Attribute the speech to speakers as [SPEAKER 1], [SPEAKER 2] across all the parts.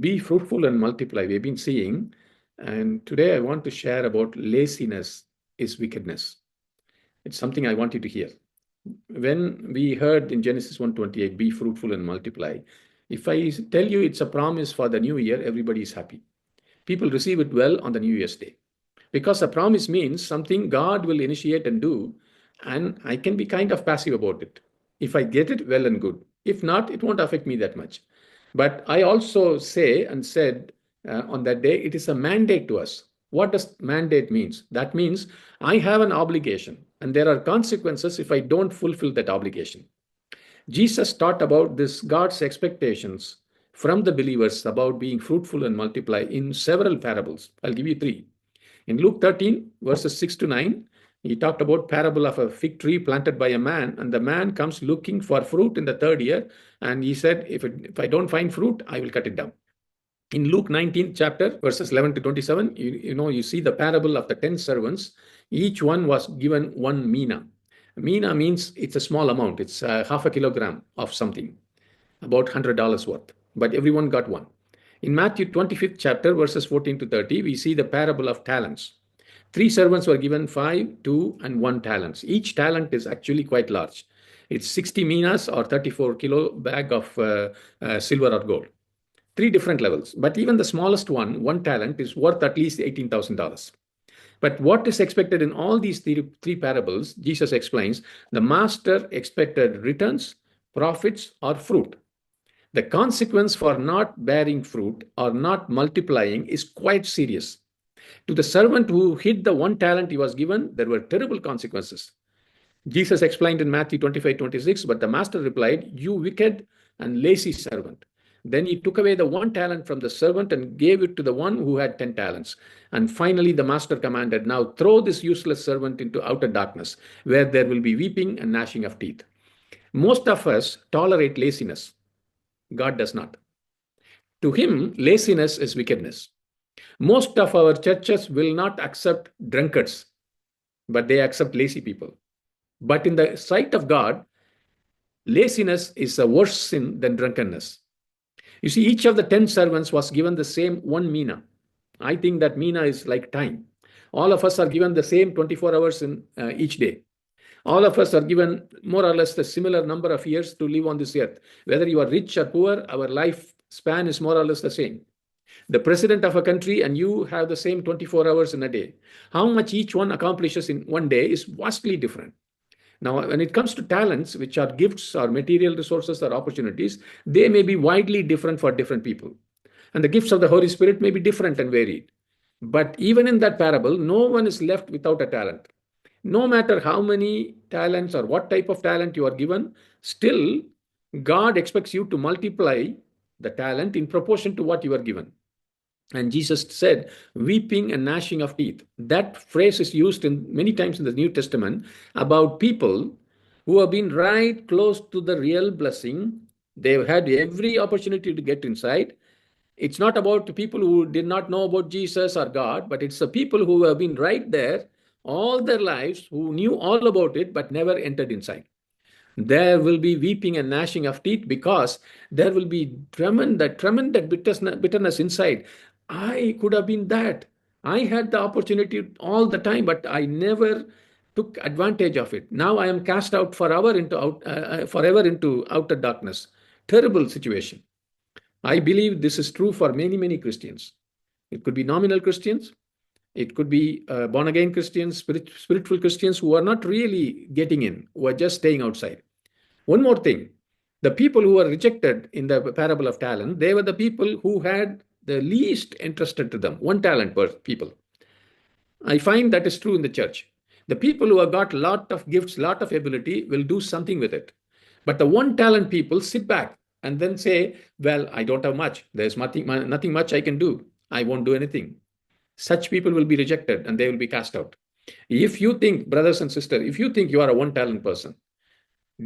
[SPEAKER 1] Be fruitful and multiply. We've been seeing, and today I want to share about laziness is wickedness. It's something I want you to hear. When we heard in Genesis 1:28, be fruitful and multiply, if I tell you it's a promise for the new year, everybody is happy. People receive it well on the New Year's Day. Because a promise means something God will initiate and do, and I can be kind of passive about it. If I get it, well and good. If not, it won't affect me that much. But I also say and said on that day, it is a mandate to us. What does mandate means? That means I have an obligation, and there are consequences if I don't fulfill that obligation. Jesus taught about this God's expectations from the believers about being fruitful and multiply in several parables. I'll give you three. In Luke 13, verses 6 to 9, he talked about parable of a fig tree planted by a man, and the man comes looking for fruit in the third year, and he said, if I don't find fruit, I will cut it down. In Luke 19th chapter, verses 11 to 27, you see the parable of the 10 servants. Each one was given one mina. Mina means it's a small amount. It's half a kilogram of something, about $100 worth. But everyone got one. In Matthew 25th chapter, verses 14 to 30, we see the parable of talents. Three servants were given 5, 2, and 1 talents. Each talent is actually quite large. It's 60 minas or 34 kilo bag of silver or gold. Three different levels. But even the smallest one talent, is worth at least $18,000. But what is expected in all these three parables, Jesus explains, the master expected returns, profits, or fruit. The consequence for not bearing fruit or not multiplying is quite serious. To the servant who hid the one talent he was given, there were terrible consequences. Jesus explained in Matthew 25:26, but the master replied, you wicked and lazy servant. Then he took away the one talent from the servant and gave it to the one who had 10 talents. And finally, the master commanded, now throw this useless servant into outer darkness, where there will be weeping and gnashing of teeth. Most of us tolerate laziness. God does not. To him, laziness is wickedness. Most of our churches will not accept drunkards, but they accept lazy people. But in the sight of God, laziness is a worse sin than drunkenness. You see, each of the 10 servants was given the same one mina. I think that mina is like time. All of us are given the same 24 hours in each day. All of us are given more or less the similar number of years to live on this earth. Whether you are rich or poor, our life span is more or less the same. The president of a country and you have the same 24 hours in a day. How much each one accomplishes in one day is vastly different. Now, when it comes to talents, which are gifts or material resources or opportunities, they may be widely different for different people. And the gifts of the Holy Spirit may be different and varied. But even in that parable, no one is left without a talent. No matter how many talents or what type of talent you are given, still God expects you to multiply the talent in proportion to what you are given. And Jesus said, weeping and gnashing of teeth. That phrase is used in many times in the New Testament about people who have been right close to the real blessing. They've had every opportunity to get inside. It's not about the people who did not know about Jesus or God, but it's the people who have been right there all their lives, who knew all about it, but never entered inside. There will be weeping and gnashing of teeth because there will be tremendous bitterness inside. I could have been that. I had the opportunity all the time, but I never took advantage of it. Now I am cast out forever into outer darkness. Terrible situation. I believe this is true for many, many Christians. It could be nominal Christians. It could be born again Christians, spiritual Christians who are not really getting in, who are just staying outside. One more thing, the people who were rejected in the parable of talent, they were the people who had the least entrusted to them, one talent per people. I find that is true in the church. The people who have got a lot of gifts, lot of ability will do something with it. But the one talent people sit back and then say, well, I don't have much. There's nothing much I can do. I won't do anything. Such people will be rejected and they will be cast out. If you think, brothers and sisters, if you think you are a one talent person,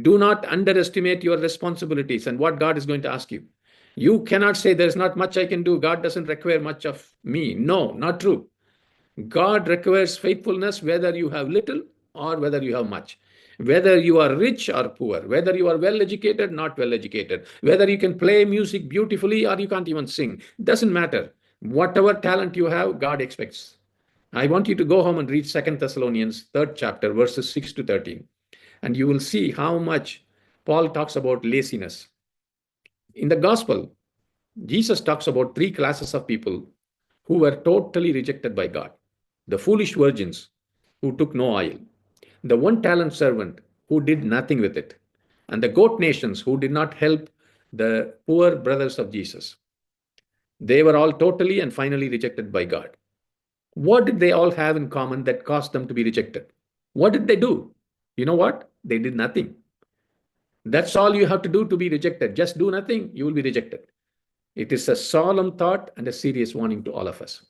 [SPEAKER 1] do not underestimate your responsibilities and what God is going to ask you. You cannot say there's not much I can do. God doesn't require much of me. No, not true. God requires faithfulness whether you have little or whether you have much. Whether you are rich or poor, whether you are well educated, not well educated, whether you can play music beautifully or you can't even sing, doesn't matter. Whatever talent you have, God expects. I want you to go home and read 2 Thessalonians, 3rd chapter, verses 6 to 13. And you will see how much Paul talks about laziness. In the gospel, Jesus talks about three classes of people who were totally rejected by God: the foolish virgins who took no oil, the one talent servant who did nothing with it, and the goat nations who did not help the poor brothers of Jesus. They were all totally and finally rejected by God. What did they all have in common that caused them to be rejected? What did they do? You know what? They did nothing. That's all you have to do to be rejected. Just do nothing, you will be rejected. It is a solemn thought and a serious warning to all of us.